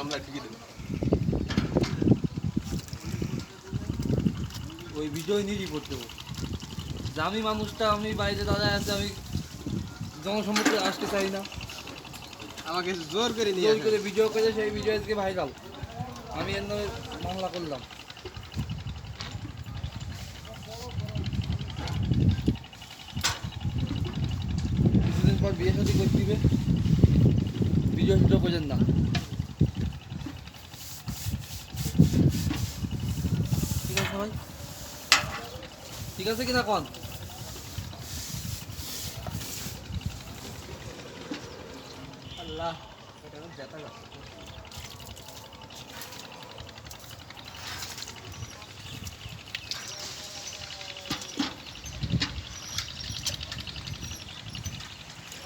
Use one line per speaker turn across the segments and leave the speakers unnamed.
মামলা ঠিকই দেবে।
ওই ভিডিও নিয়ে রিপোর্ট দেবো যে আমি মানুষটা, আমি বাড়িতে দাদা আছে, আমি জনসম্মুখে আসতে চাই না,
আমাকে জোর করে নিয়ে
জোর করে ভিডিও করে সেই ভিডিও আজকে ভাইরাল, আমি এর নামে মামলা করলাম। কিছুদিন পর বিয়ে শাদী করে দিবে, ভিডিও শুটিও করেন না। ঠিক আছে ভাই, ঠিক আছে কিনা কন?
আল্লাহ এটা ব্যথা লাগছে।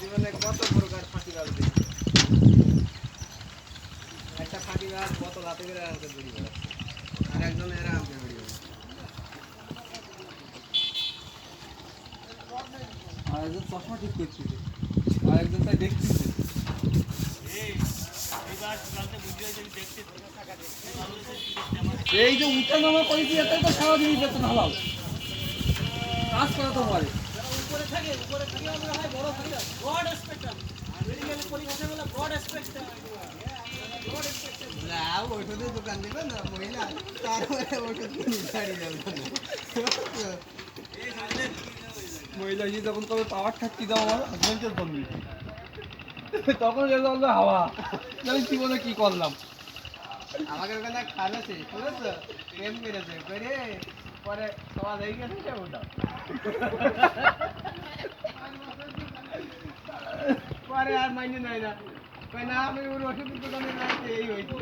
জীবনে কত প্রকার ফাঁকি গাছ দেখি, একটা ফাঁকি গাছ কত লাতে করে আমাকে বেরিয়ে বেড়াচ্ছে, আর একজন এরা আমাকে বেরিয়ে বেড়াচ্ছে।
আর একজন চশমা ঠিক করতেছে, আর একজন তাই দেখতেছে। এই যে উঠা নামা করেছি এটাই তো সারাদিনই বেতন হালাল, কাজ করা তো পারে।
উপরে থাকে আমরা হয় বড় থাকে ব্রড স্পেকট্রাম, আর মেডিকেল পরিভাষা বলে ব্রড স্পেকট্রাম।
না ওষুধের দোকান দিবে না মহিলা, তারপরে ওষুধ কিনে ছাড়ি যাবে।
মহিলা যে যখন তবে পাওয়ার থাকতে দাও আমার হাজবেন্ডের জন্য, তখন যে বলবে হাওয়া, আমি জীবনে কি করলাম।
আমাকে ওখানে খাবেছে বুঝেছো, প্রেম মেরেছে করে পরে সবাই হয়ে গেছে সে ওটা পরে আর মাইনে নেয় না, কই না আমি ওর ওষুধের দোকানে যাইতে এই হয়েছে।